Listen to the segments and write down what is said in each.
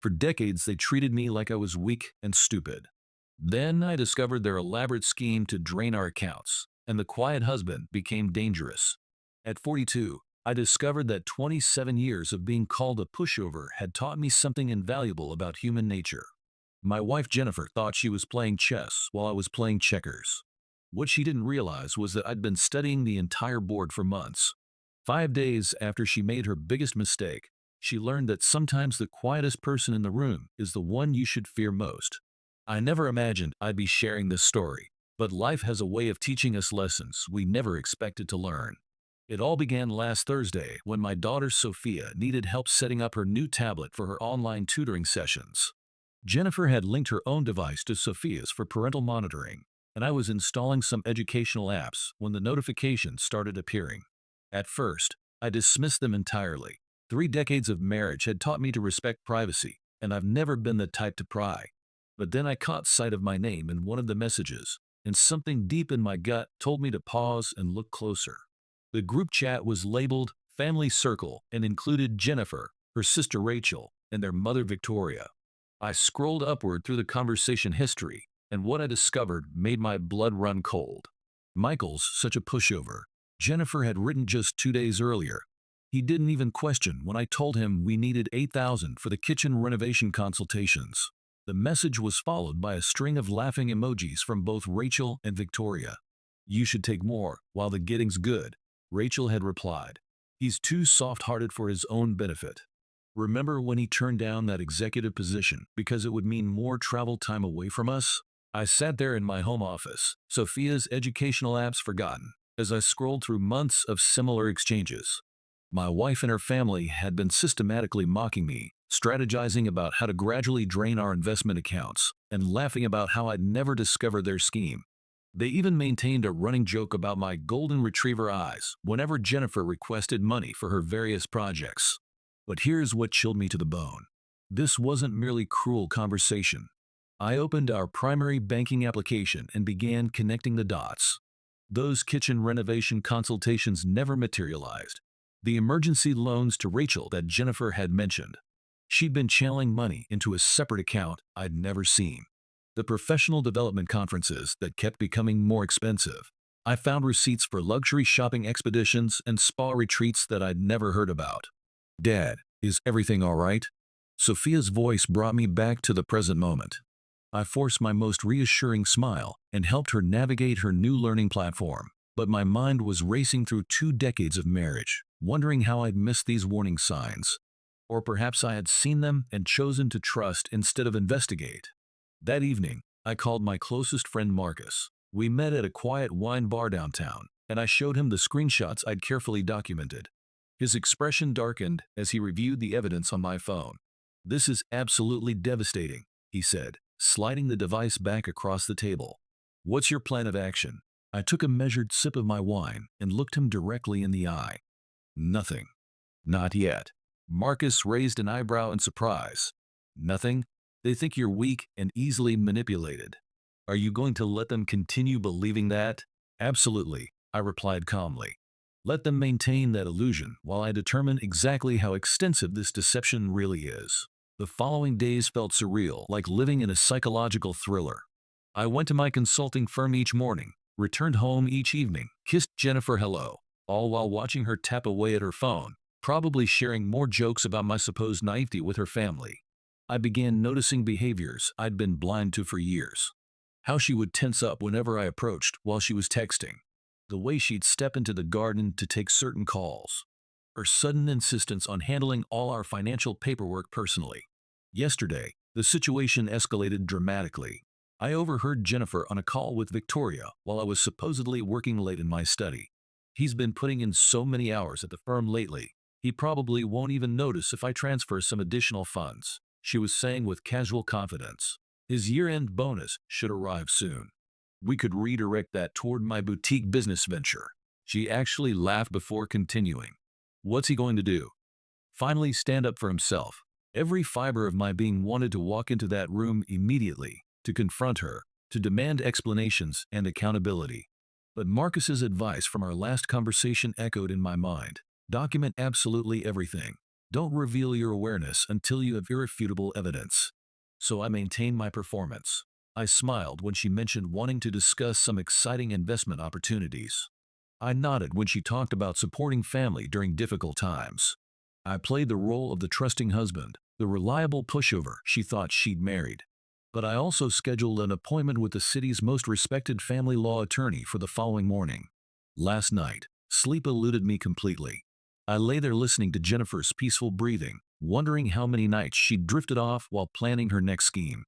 For decades, they treated me like I was weak and stupid. Then I discovered their elaborate scheme to drain our accounts, and the quiet husband became dangerous. At 42, I discovered that 27 years of being called a pushover had taught me something invaluable about human nature. My wife Jennifer thought she was playing chess while I was playing checkers. What she didn't realize was that I'd been studying the entire board for months. 5 days after she made her biggest mistake, she learned that sometimes the quietest person in the room is the one you should fear most. I never imagined I'd be sharing this story, but life has a way of teaching us lessons we never expected to learn. It all began last Thursday when my daughter Sophia needed help setting up her new tablet for her online tutoring sessions. Jennifer had linked her own device to Sophia's for parental monitoring, and I was installing some educational apps when the notifications started appearing. At first, I dismissed them entirely. 3 decades of marriage had taught me to respect privacy, and I've never been the type to pry. But then I caught sight of my name in one of the messages, and something deep in my gut told me to pause and look closer. The group chat was labeled Family Circle and included Jennifer, her sister Rachel, and their mother Victoria. I scrolled upward through the conversation history, and what I discovered made my blood run cold. Michael's such a pushover. Jennifer had written just 2 days earlier. He didn't even question when I told him we needed $8,000 for the kitchen renovation consultations. The message was followed by a string of laughing emojis from both Rachel and Victoria. "You should take more while the getting's good," Rachel had replied. "He's too soft-hearted for his own benefit. Remember when he turned down that executive position because it would mean more travel time away from us?" I sat there in my home office, Sophia's educational apps forgotten, as I scrolled through months of similar exchanges. My wife and her family had been systematically mocking me, strategizing about how to gradually drain our investment accounts, and laughing about how I'd never discovered their scheme. They even maintained a running joke about my golden retriever eyes whenever Jennifer requested money for her various projects. But here's what chilled me to the bone. This wasn't merely cruel conversation. I opened our primary banking application and began connecting the dots. Those kitchen renovation consultations never materialized. The emergency loans to Rachel that Jennifer had mentioned. She'd been channeling money into a separate account I'd never seen. The professional development conferences that kept becoming more expensive. I found receipts for luxury shopping expeditions and spa retreats that I'd never heard about. "Dad, is everything all right?" Sophia's voice brought me back to the present moment. I forced my most reassuring smile and helped her navigate her new learning platform, but my mind was racing through 2 decades of marriage, wondering how I'd missed these warning signs. Or perhaps I had seen them and chosen to trust instead of investigate. That evening, I called my closest friend Marcus. We met at a quiet wine bar downtown, and I showed him the screenshots I'd carefully documented. His expression darkened as he reviewed the evidence on my phone. "This is absolutely devastating," he said, sliding the device back across the table. "What's your plan of action?" I took a measured sip of my wine and looked him directly in the eye. "Nothing." "Not yet." Marcus raised an eyebrow in surprise. "Nothing? They think you're weak and easily manipulated. Are you going to let them continue believing that?" "Absolutely," I replied calmly. "Let them maintain that illusion while I determine exactly how extensive this deception really is." The following days felt surreal, like living in a psychological thriller. I went to my consulting firm each morning, returned home each evening, kissed Jennifer hello, all while watching her tap away at her phone, probably sharing more jokes about my supposed naivety with her family. I began noticing behaviors I'd been blind to for years. How she would tense up whenever I approached while she was texting. The way she'd step into the garden to take certain calls. Her sudden insistence on handling all our financial paperwork personally. Yesterday, the situation escalated dramatically. I overheard Jennifer on a call with Victoria while I was supposedly working late in my study. "He's been putting in so many hours at the firm lately, he probably won't even notice if I transfer some additional funds," she was saying with casual confidence. "His year-end bonus should arrive soon. We could redirect that toward my boutique business venture." She actually laughed before continuing. "What's he going to do? Finally stand up for himself?" Every fiber of my being wanted to walk into that room immediately, to confront her, to demand explanations and accountability. But Marcus's advice from our last conversation echoed in my mind. Document absolutely everything. Don't reveal your awareness until you have irrefutable evidence. So I maintained my performance. I smiled when she mentioned wanting to discuss some exciting investment opportunities. I nodded when she talked about supporting family during difficult times. I played the role of the trusting husband, the reliable pushover she thought she'd married. But I also scheduled an appointment with the city's most respected family law attorney for the following morning. Last night, sleep eluded me completely. I lay there listening to Jennifer's peaceful breathing, wondering how many nights she'd drifted off while planning her next scheme.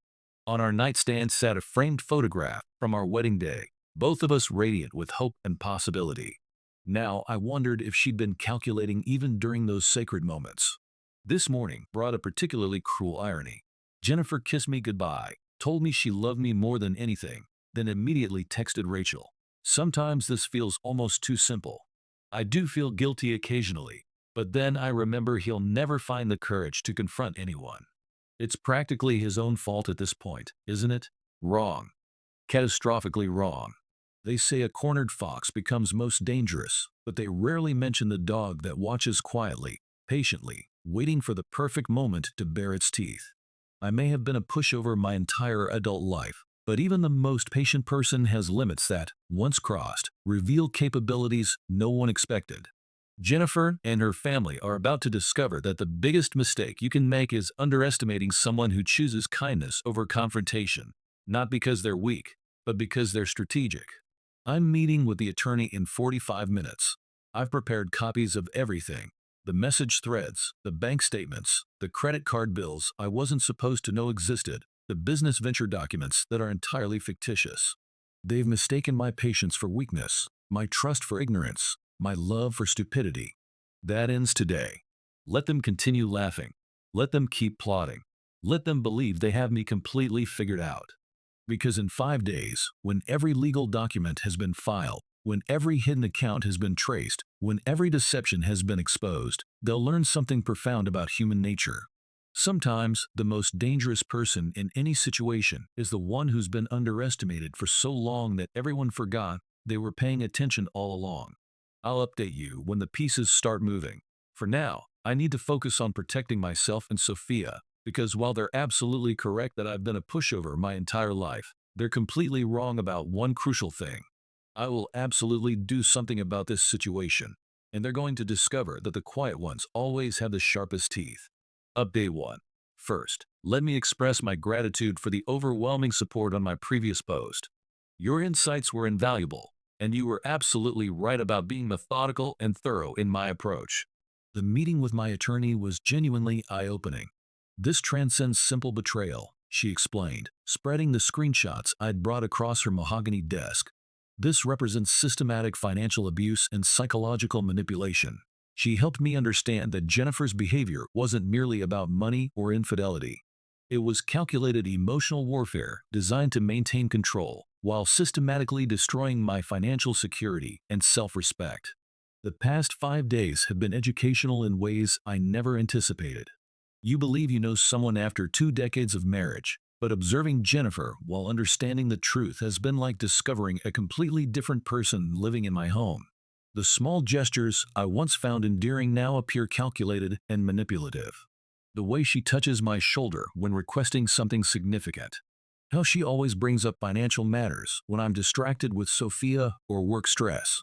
On our nightstand sat a framed photograph from our wedding day, both of us radiant with hope and possibility. Now I wondered if she'd been calculating even during those sacred moments. This morning brought a particularly cruel irony. Jennifer kissed me goodbye, told me she loved me more than anything, then immediately texted Rachel. Sometimes this feels almost too simple. I do feel guilty occasionally, but then I remember he'll never find the courage to confront anyone. It's practically his own fault at this point, isn't it? Wrong. Catastrophically wrong. They say a cornered fox becomes most dangerous, but they rarely mention the dog that watches quietly, patiently, waiting for the perfect moment to bare its teeth. I may have been a pushover my entire adult life, but even the most patient person has limits that, once crossed, reveal capabilities no one expected. Jennifer and her family are about to discover that the biggest mistake you can make is underestimating someone who chooses kindness over confrontation, not because they're weak, but because they're strategic. I'm meeting with the attorney in 45 minutes. I've prepared copies of everything: the message threads, the bank statements, the credit card bills I wasn't supposed to know existed, the business venture documents that are entirely fictitious. They've mistaken my patience for weakness, my trust for ignorance, my love for stupidity. That ends today. Let them continue laughing. Let them keep plotting. Let them believe they have me completely figured out. Because in 5 days, when every legal document has been filed, when every hidden account has been traced, when every deception has been exposed, they'll learn something profound about human nature. Sometimes, the most dangerous person in any situation is the one who's been underestimated for so long that everyone forgot they were paying attention all along. I'll update you when the pieces start moving. For now, I need to focus on protecting myself and Sophia, because while they're absolutely correct that I've been a pushover my entire life, they're completely wrong about one crucial thing. I will absolutely do something about this situation, and they're going to discover that the quiet ones always have the sharpest teeth. Update 1. First, let me express my gratitude for the overwhelming support on my previous post. Your insights were invaluable, and you were absolutely right about being methodical and thorough in my approach. The meeting with my attorney was genuinely eye-opening. This transcends simple betrayal, she explained, spreading the screenshots I'd brought across her mahogany desk. This represents systematic financial abuse and psychological manipulation. She helped me understand that Jennifer's behavior wasn't merely about money or infidelity. It was calculated emotional warfare designed to maintain control, while systematically destroying my financial security and self-respect. The past 5 days have been educational in ways I never anticipated. You believe you know someone after 2 decades of marriage, but observing Jennifer while understanding the truth has been like discovering a completely different person living in my home. The small gestures I once found endearing now appear calculated and manipulative. The way she touches my shoulder when requesting something significant. How she always brings up financial matters when I'm distracted with Sophia or work stress.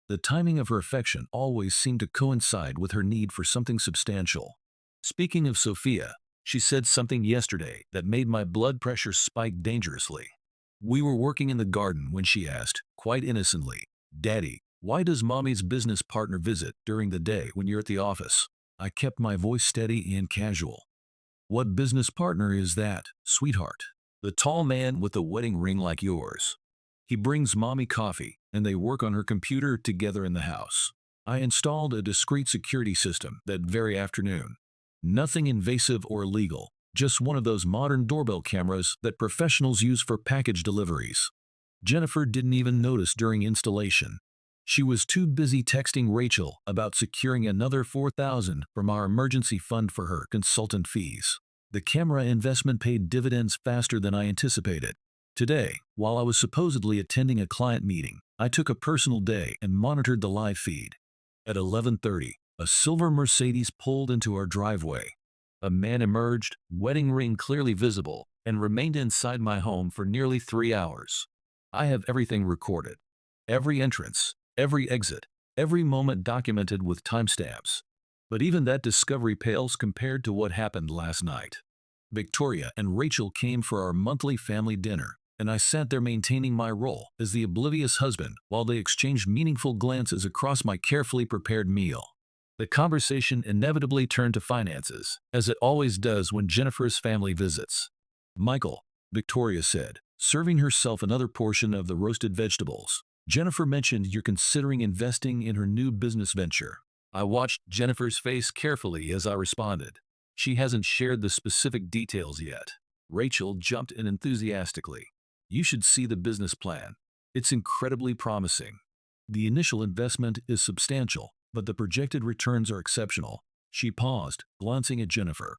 The timing of her affection always seemed to coincide with her need for something substantial. Speaking of Sophia, she said something yesterday that made my blood pressure spike dangerously. We were working in the garden when she asked, quite innocently, "Daddy, why does Mommy's business partner visit during the day when you're at the office?" I kept my voice steady and casual. "What business partner is that, sweetheart?" "The tall man with a wedding ring like yours. He brings Mommy coffee, and they work on her computer together in the house." I installed a discreet security system that very afternoon. Nothing invasive or illegal, just one of those modern doorbell cameras that professionals use for package deliveries. Jennifer didn't even notice during installation. She was too busy texting Rachel about securing another $4,000 from our emergency fund for her consultant fees. The camera investment paid dividends faster than I anticipated. Today, while I was supposedly attending a client meeting, I took a personal day and monitored the live feed. At 11:30, A silver Mercedes pulled into our driveway. A man emerged, wedding ring clearly visible, and remained inside my home for nearly 3 hours. I have everything recorded. Every entrance, every exit, every moment documented with timestamps. But even that discovery pales compared to what happened last night. Victoria and Rachel came for our monthly family dinner, and I sat there maintaining my role as the oblivious husband while they exchanged meaningful glances across my carefully prepared meal. The conversation inevitably turned to finances, as it always does when Jennifer's family visits. "Michael," Victoria said, serving herself another portion of the roasted vegetables. "Jennifer mentioned you're considering investing in her new business venture." I watched Jennifer's face carefully as I responded. She hasn't shared the specific details yet. Rachel jumped in enthusiastically. "You should see the business plan. It's incredibly promising. The initial investment is substantial, but the projected returns are exceptional." She paused, glancing at Jennifer.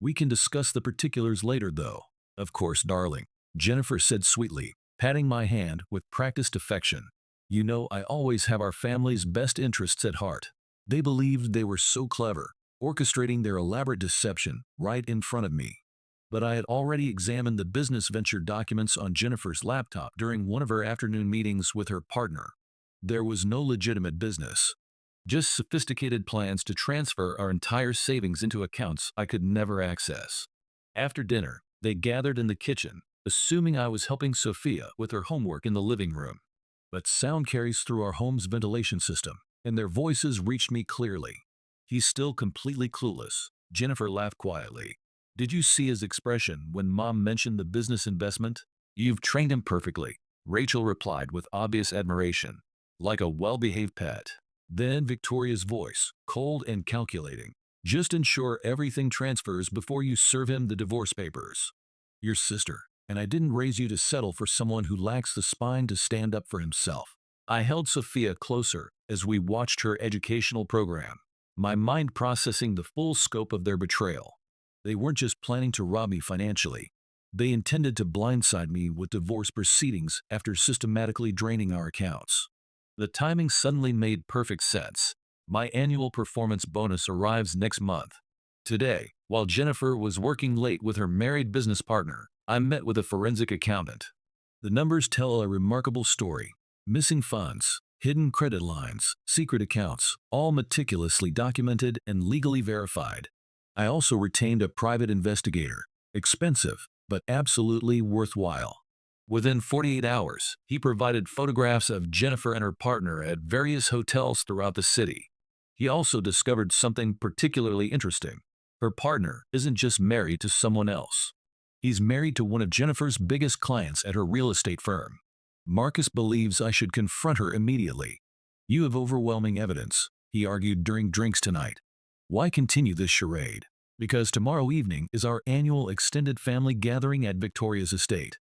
"We can discuss the particulars later, though." "Of course, darling," Jennifer said sweetly, patting my hand with practiced affection. "You know I always have our family's best interests at heart." They believed they were so clever, orchestrating their elaborate deception right in front of me. But I had already examined the business venture documents on Jennifer's laptop during one of her afternoon meetings with her partner. There was no legitimate business, just sophisticated plans to transfer our entire savings into accounts I could never access. After dinner, they gathered in the kitchen, assuming I was helping Sophia with her homework in the living room. But sound carries through our home's ventilation system, and their voices reached me clearly. "He's still completely clueless," Jennifer laughed quietly. "Did you see his expression when Mom mentioned the business investment?" "You've trained him perfectly," Rachel replied with obvious admiration. "Like a well-behaved pet." Then Victoria's voice, cold and calculating. "Just ensure everything transfers before you serve him the divorce papers. Your sister, and I didn't raise you to settle for someone who lacks the spine to stand up for himself." I held Sophia closer as we watched her educational program, my mind processing the full scope of their betrayal. They weren't just planning to rob me financially. They intended to blindside me with divorce proceedings after systematically draining our accounts. The timing suddenly made perfect sense. My annual performance bonus arrives next month. Today, while Jennifer was working late with her married business partner, I met with a forensic accountant. The numbers tell a remarkable story. Missing funds, hidden credit lines, secret accounts, all meticulously documented and legally verified. I also retained a private investigator. Expensive, but absolutely worthwhile. Within 48 hours, he provided photographs of Jennifer and her partner at various hotels throughout the city. He also discovered something particularly interesting. Her partner isn't just married to someone else. He's married to one of Jennifer's biggest clients at her real estate firm. "Marcus believes I should confront her immediately." "You have overwhelming evidence," he argued during drinks tonight. "Why continue this charade?" "Because tomorrow evening is our annual extended family gathering at Victoria's estate.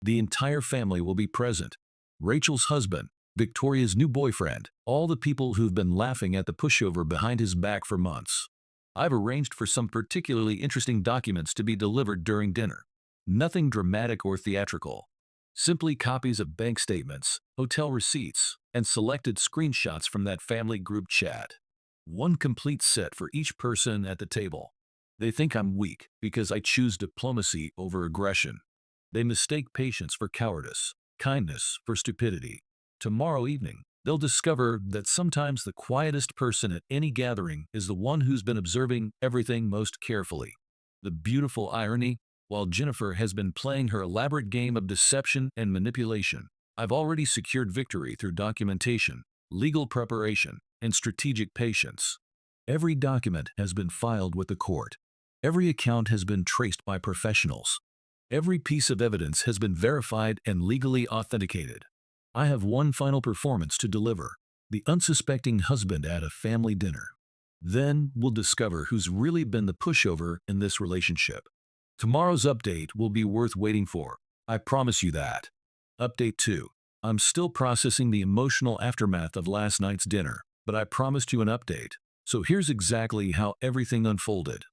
The entire family will be present. Rachel's husband, Victoria's new boyfriend, all the people who've been laughing at the pushover behind his back for months. I've arranged for some particularly interesting documents to be delivered during dinner. Nothing dramatic or theatrical. Simply copies of bank statements, hotel receipts, and selected screenshots from that family group chat. One complete set for each person at the table. They think I'm weak because I choose diplomacy over aggression. They mistake patience for cowardice, kindness for stupidity. Tomorrow evening, they'll discover that sometimes the quietest person at any gathering is the one who's been observing everything most carefully. The beautiful irony: while Jennifer has been playing her elaborate game of deception and manipulation, I've already secured victory through documentation, legal preparation, and strategic patience. Every document has been filed with the court. Every account has been traced by professionals. Every piece of evidence has been verified and legally authenticated. I have one final performance to deliver: the unsuspecting husband at a family dinner. Then we'll discover who's really been the pushover in this relationship. Tomorrow's update will be worth waiting for. I promise you that. Update 2. I'm still processing the emotional aftermath of last night's dinner, but I promised you an update. So here's exactly how everything unfolded.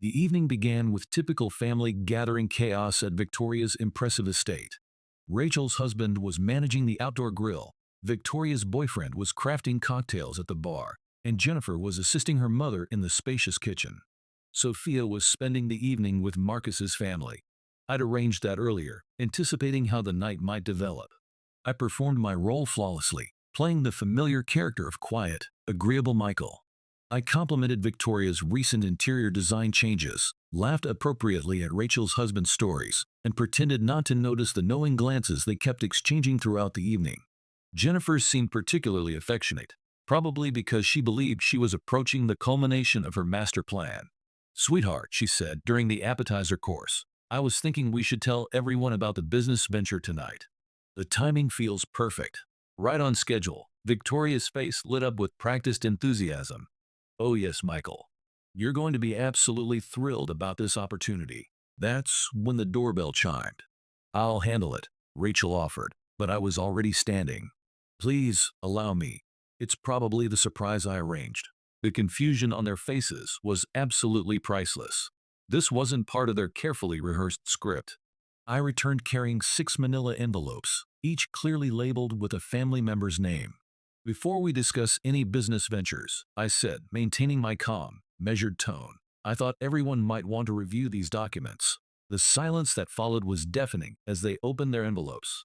The evening began with typical family gathering chaos at Victoria's impressive estate. Rachel's husband was managing the outdoor grill. Victoria's boyfriend was crafting cocktails at the bar, and Jennifer was assisting her mother in the spacious kitchen. Sophia was spending the evening with Marcus's family. I'd arranged that earlier, anticipating how the night might develop. I performed my role flawlessly, playing the familiar character of quiet, agreeable Michael. I complimented Victoria's recent interior design changes, laughed appropriately at Rachel's husband's stories, and pretended not to notice the knowing glances they kept exchanging throughout the evening. Jennifer seemed particularly affectionate, probably because she believed she was approaching the culmination of her master plan. "Sweetheart," she said during the appetizer course, "I was thinking we should tell everyone about the business venture tonight. The timing feels perfect." Right on schedule, Victoria's face lit up with practiced enthusiasm. "Oh yes, Michael. You're going to be absolutely thrilled about this opportunity." That's when the doorbell chimed. "I'll handle it," Rachel offered, but I was already standing. "Please, allow me. It's probably the surprise I arranged." The confusion on their faces was absolutely priceless. This wasn't part of their carefully rehearsed script. I returned carrying 6 manila envelopes, each clearly labeled with a family member's name. "Before we discuss any business ventures," I said, maintaining my calm, measured tone, "I thought everyone might want to review these documents." The silence that followed was deafening as they opened their envelopes.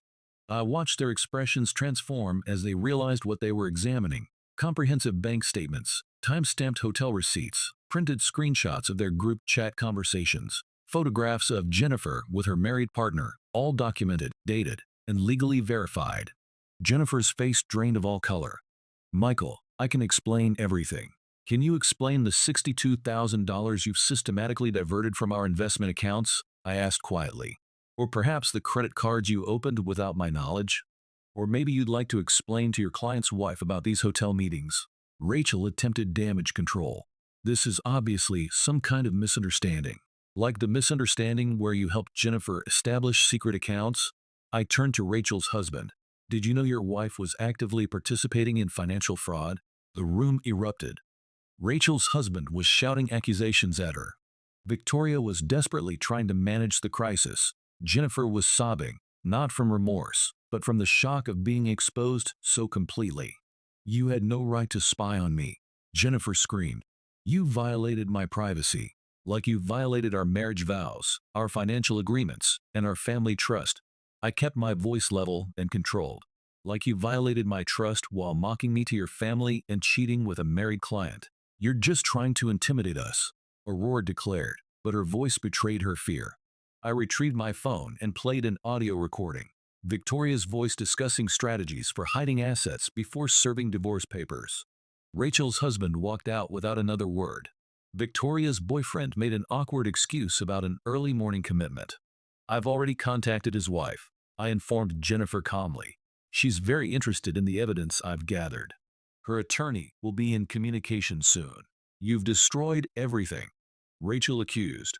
I watched their expressions transform as they realized what they were examining: comprehensive bank statements, time-stamped hotel receipts, printed screenshots of their group chat conversations, photographs of Jennifer with her married partner, all documented, dated, and legally verified. Jennifer's face drained of all color. "Michael, I can explain everything. Can you explain the $62,000 you've systematically diverted from our investment accounts?" I asked quietly. "Or perhaps the credit cards you opened without my knowledge? Or maybe you'd like to explain to your client's wife about these hotel meetings." Rachel attempted damage control. "This is obviously some kind of misunderstanding. Like the misunderstanding where you helped Jennifer establish secret accounts." I turned to Rachel's husband. "Did you know your wife was actively participating in financial fraud?" The room erupted. Rachel's husband was shouting accusations at her. Victoria was desperately trying to manage the crisis. Jennifer was sobbing, not from remorse, but from the shock of being exposed so completely. "You had no right to spy on me," Jennifer screamed. "You violated my privacy, like you violated our marriage vows, our financial agreements, and our family trust." I kept my voice level and controlled. "Like you violated my trust while mocking me to your family and cheating with a married client. You're just trying to intimidate us," Aurora declared, but her voice betrayed her fear. I retrieved my phone and played an audio recording. Victoria's voice discussing strategies for hiding assets before serving divorce papers. Rachel's husband walked out without another word. Victoria's boyfriend made an awkward excuse about an early morning commitment. "I've already contacted his wife," I informed Jennifer calmly. "She's very interested in the evidence I've gathered. Her attorney will be in communication soon." "You've destroyed everything," Rachel accused.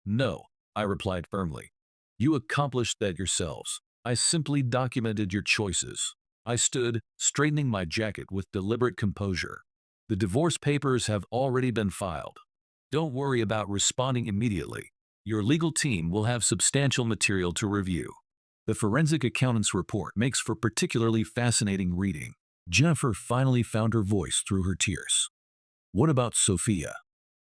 "No," I replied firmly. "You accomplished that yourselves. I simply documented your choices." I stood, straightening my jacket with deliberate composure. "The divorce papers have already been filed. Don't worry about responding immediately. Your legal team will have substantial material to review. The forensic accountant's report makes for particularly fascinating reading." Jennifer finally found her voice through her tears. "What about Sophia?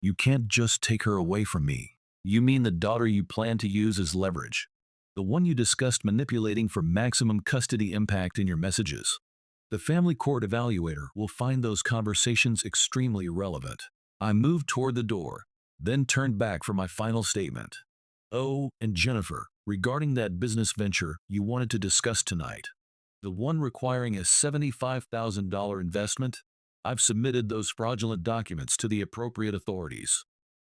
You can't just take her away from me." "You mean the daughter you plan to use as leverage? The one you discussed manipulating for maximum custody impact in your messages?" "The family court evaluator will find those conversations extremely relevant." I moved toward the door, then turned back for my final statement. "Oh, and Jennifer, regarding that business venture you wanted to discuss tonight, the one requiring a $75,000 investment, I've submitted those fraudulent documents to the appropriate authorities.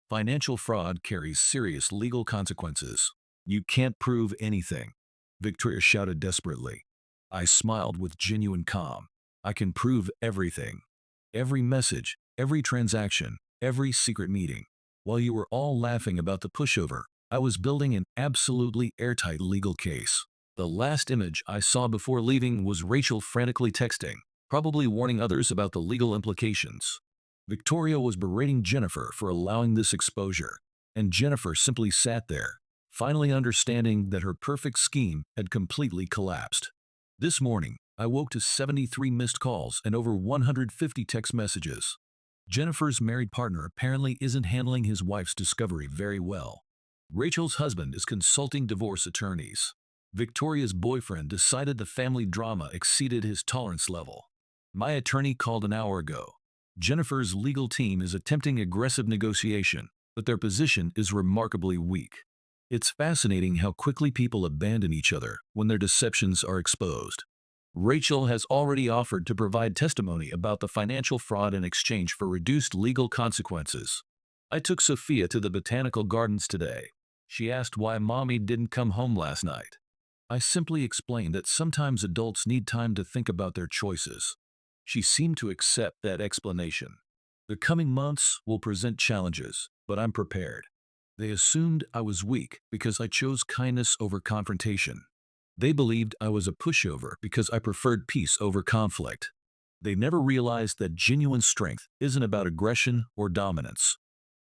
Financial fraud carries serious legal consequences. You can't prove anything," Victoria shouted desperately. I smiled with genuine calm. "I can prove everything. Every message, every transaction, every secret meeting." While you were all laughing about the pushover, I was building an absolutely airtight legal case. The last image I saw before leaving was Rachel frantically texting, probably warning others about the legal implications. Victoria was berating Jennifer for allowing this exposure, and Jennifer simply sat there, finally understanding that her perfect scheme had completely collapsed. This morning, I woke to 73 missed calls and over 150 text messages. Jennifer's married partner apparently isn't handling his wife's discovery very well. Rachel's husband is consulting divorce attorneys. Victoria's boyfriend decided the family drama exceeded his tolerance level. My attorney called an hour ago. Jennifer's legal team is attempting aggressive negotiation, but their position is remarkably weak. It's fascinating how quickly people abandon each other when their deceptions are exposed. Rachel has already offered to provide testimony about the financial fraud in exchange for reduced legal consequences. I took Sophia to the botanical gardens today. She asked why mommy didn't come home last night. I simply explained that sometimes adults need time to think about their choices. She seemed to accept that explanation. The coming months will present challenges, but I'm prepared. They assumed I was weak because I chose kindness over confrontation. They believed I was a pushover because I preferred peace over conflict. They never realized that genuine strength isn't about aggression or dominance.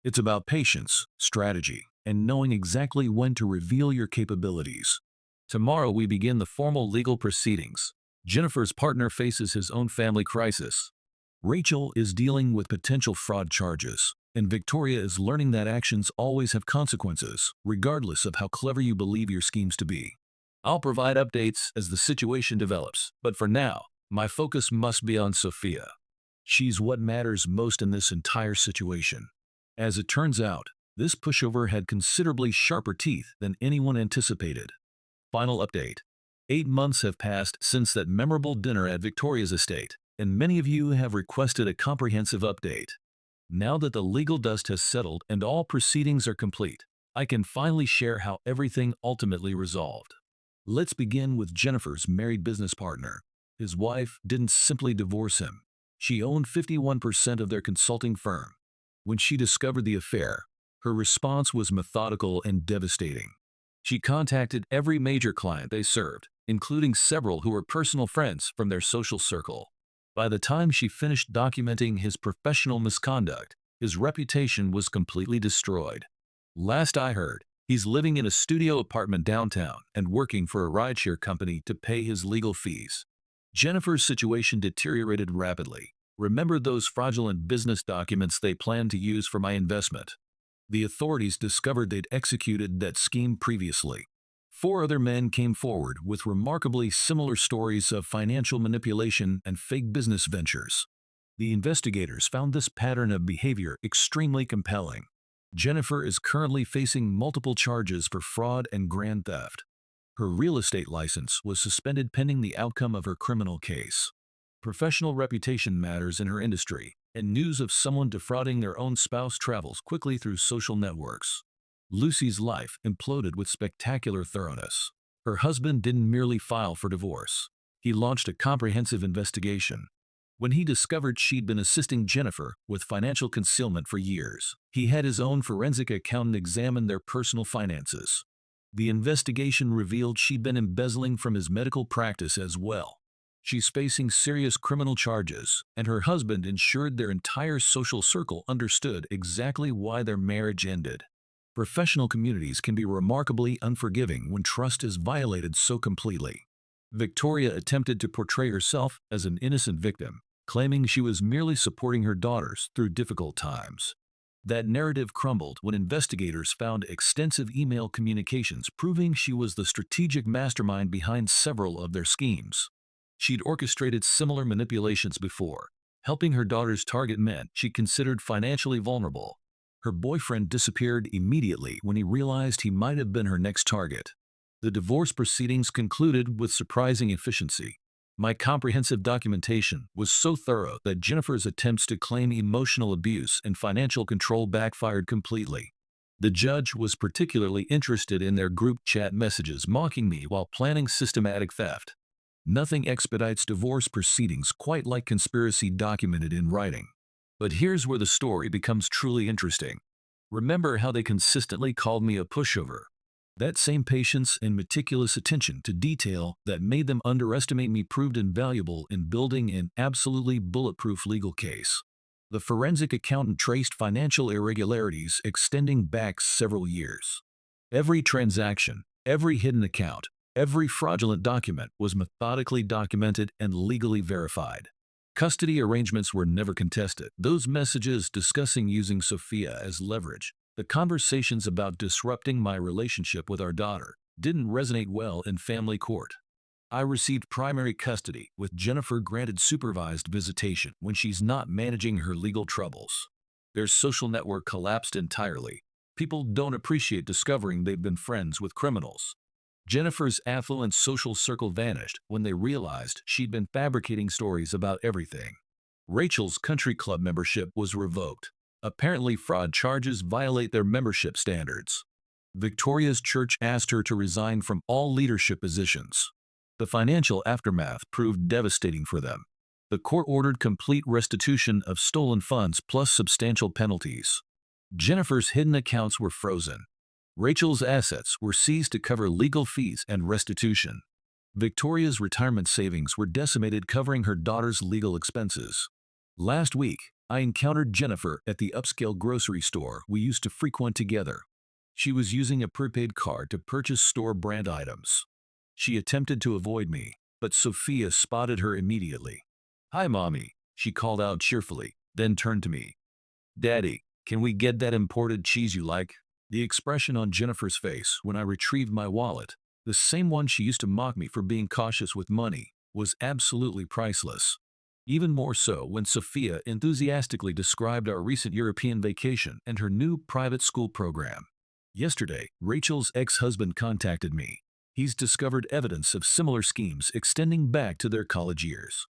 It's about patience, strategy, and knowing exactly when to reveal your capabilities. Tomorrow we begin the formal legal proceedings. Jennifer's partner faces his own family crisis. Rachel is dealing with potential fraud charges, and Victoria is learning that actions always have consequences, regardless of how clever you believe your schemes to be. I'll provide updates as the situation develops, but for now, my focus must be on Sophia. She's what matters most in this entire situation. As it turns out, this pushover had considerably sharper teeth than anyone anticipated. Final update. 8 months have passed since that memorable dinner at Victoria's estate, and many of you have requested a comprehensive update. Now that the legal dust has settled and all proceedings are complete, I can finally share how everything ultimately resolved. Let's begin with Jennifer's married business partner. His wife didn't simply divorce him. She owned 51% of their consulting firm. When she discovered the affair, her response was methodical and devastating. She contacted every major client they served, including several who were personal friends from their social circle. By the time she finished documenting his professional misconduct, his reputation was completely destroyed. Last I heard, he's living in a studio apartment downtown and working for a rideshare company to pay his legal fees. Jennifer's situation deteriorated rapidly. Remember those fraudulent business documents they planned to use for my investment? The authorities discovered they'd executed that scheme previously. 4 other men came forward with remarkably similar stories of financial manipulation and fake business ventures. The investigators found this pattern of behavior extremely compelling. Jennifer is currently facing multiple charges for fraud and grand theft. Her real estate license was suspended pending the outcome of her criminal case. Professional reputation matters in her industry, and news of someone defrauding their own spouse travels quickly through social networks. Lucy's life imploded with spectacular thoroughness. Her husband didn't merely file for divorce. He launched a comprehensive investigation. When he discovered she'd been assisting Jennifer with financial concealment for years, he had his own forensic accountant examine their personal finances. The investigation revealed she'd been embezzling from his medical practice as well. She's facing serious criminal charges, and her husband ensured their entire social circle understood exactly why their marriage ended. Professional communities can be remarkably unforgiving when trust is violated so completely. Victoria attempted to portray herself as an innocent victim, claiming she was merely supporting her daughters through difficult times. That narrative crumbled when investigators found extensive email communications proving she was the strategic mastermind behind several of their schemes. She'd orchestrated similar manipulations before, helping her daughters target men she considered financially vulnerable. Her boyfriend disappeared immediately when he realized he might have been her next target. The divorce proceedings concluded with surprising efficiency. My comprehensive documentation was so thorough that Jennifer's attempts to claim emotional abuse and financial control backfired completely. The judge was particularly interested in their group chat messages mocking me while planning systematic theft. Nothing expedites divorce proceedings quite like conspiracy documented in writing. But here's where the story becomes truly interesting. Remember how they consistently called me a pushover? That same patience and meticulous attention to detail that made them underestimate me proved invaluable in building an absolutely bulletproof legal case. The forensic accountant traced financial irregularities extending back several years. Every transaction, every hidden account, every fraudulent document was methodically documented and legally verified. Custody arrangements were never contested. Those messages discussing using Sophia as leverage, the conversations about disrupting my relationship with our daughter, didn't resonate well in family court. I received primary custody, with Jennifer granted supervised visitation when she's not managing her legal troubles. Their social network collapsed entirely. People don't appreciate discovering they've been friends with criminals. Jennifer's affluent social circle vanished when they realized she'd been fabricating stories about everything. Rachel's country club membership was revoked. Apparently, fraud charges violate their membership standards. Victoria's church asked her to resign from all leadership positions. The financial aftermath proved devastating for them. The court ordered complete restitution of stolen funds plus substantial penalties. Jennifer's hidden accounts were frozen. Rachel's assets were seized to cover legal fees and restitution. Victoria's retirement savings were decimated covering her daughter's legal expenses. Last week, I encountered Jennifer at the upscale grocery store we used to frequent together. She was using a prepaid card to purchase store brand items. She attempted to avoid me, but Sophia spotted her immediately. "Hi, Mommy," she called out cheerfully, then turned to me. "Daddy, can we get that imported cheese you like?" The expression on Jennifer's face when I retrieved my wallet, the same one she used to mock me for being cautious with money, was absolutely priceless. Even more so when Sophia enthusiastically described our recent European vacation and her new private school program. Yesterday, Rachel's ex-husband contacted me. He's discovered evidence of similar schemes extending back to their college years.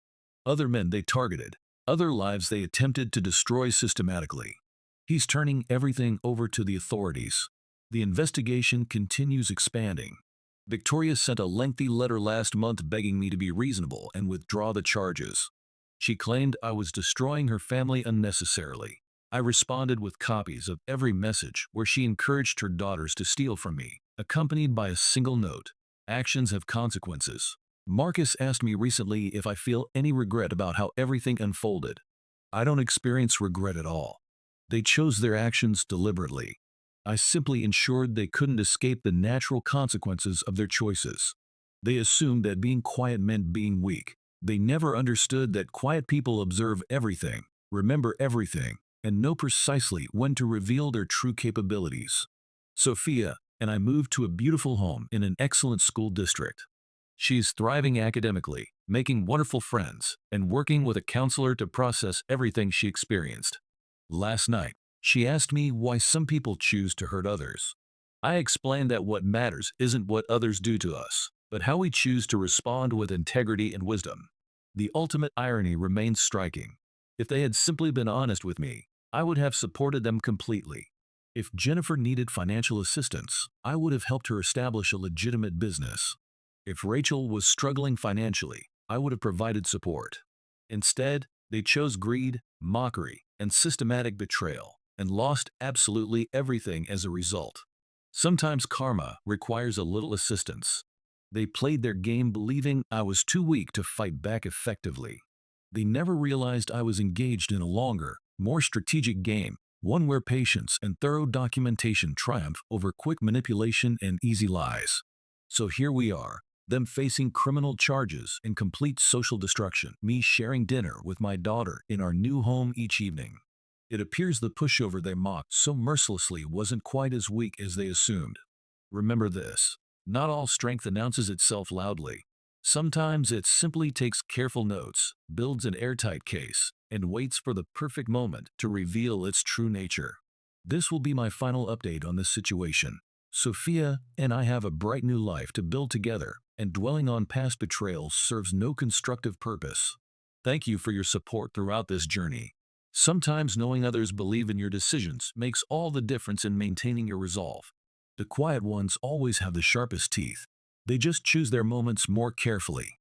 Other men they targeted, other lives they attempted to destroy systematically. He's turning everything over to the authorities. The investigation continues expanding. Victoria sent a lengthy letter last month begging me to be reasonable and withdraw the charges. She claimed I was destroying her family unnecessarily. I responded with copies of every message where she encouraged her daughters to steal from me, accompanied by a single note: "Actions have consequences." Marcus asked me recently if I feel any regret about how everything unfolded. I don't experience regret at all. They chose their actions deliberately. I simply ensured they couldn't escape the natural consequences of their choices. They assumed that being quiet meant being weak. They never understood that quiet people observe everything, remember everything, and know precisely when to reveal their true capabilities. Sophia and I moved to a beautiful home in an excellent school district. She's thriving academically, making wonderful friends, and working with a counselor to process everything she experienced. Last night, she asked me why some people choose to hurt others. I explained that what matters isn't what others do to us, but how we choose to respond with integrity and wisdom. The ultimate irony remains striking. If they had simply been honest with me, I would have supported them completely. If Jennifer needed financial assistance, I would have helped her establish a legitimate business. If Rachel was struggling financially, I would have provided support. Instead, they chose greed, mockery, and systematic betrayal, and lost absolutely everything as a result. Sometimes karma requires a little assistance. They played their game believing I was too weak to fight back effectively. They never realized I was engaged in a longer, more strategic game, one where patience and thorough documentation triumph over quick manipulation and easy lies. So here we are, them facing criminal charges and complete social destruction, me sharing dinner with my daughter in our new home each evening. It appears the pushover they mocked so mercilessly wasn't quite as weak as they assumed. Remember this: not all strength announces itself loudly. Sometimes it simply takes careful notes, builds an airtight case, and waits for the perfect moment to reveal its true nature. This will be my final update on this situation. Sophia and I have a bright new life to build together, and dwelling on past betrayals serves no constructive purpose. Thank you for your support throughout this journey. Sometimes knowing others believe in your decisions makes all the difference in maintaining your resolve. The quiet ones always have the sharpest teeth. They just choose their moments more carefully.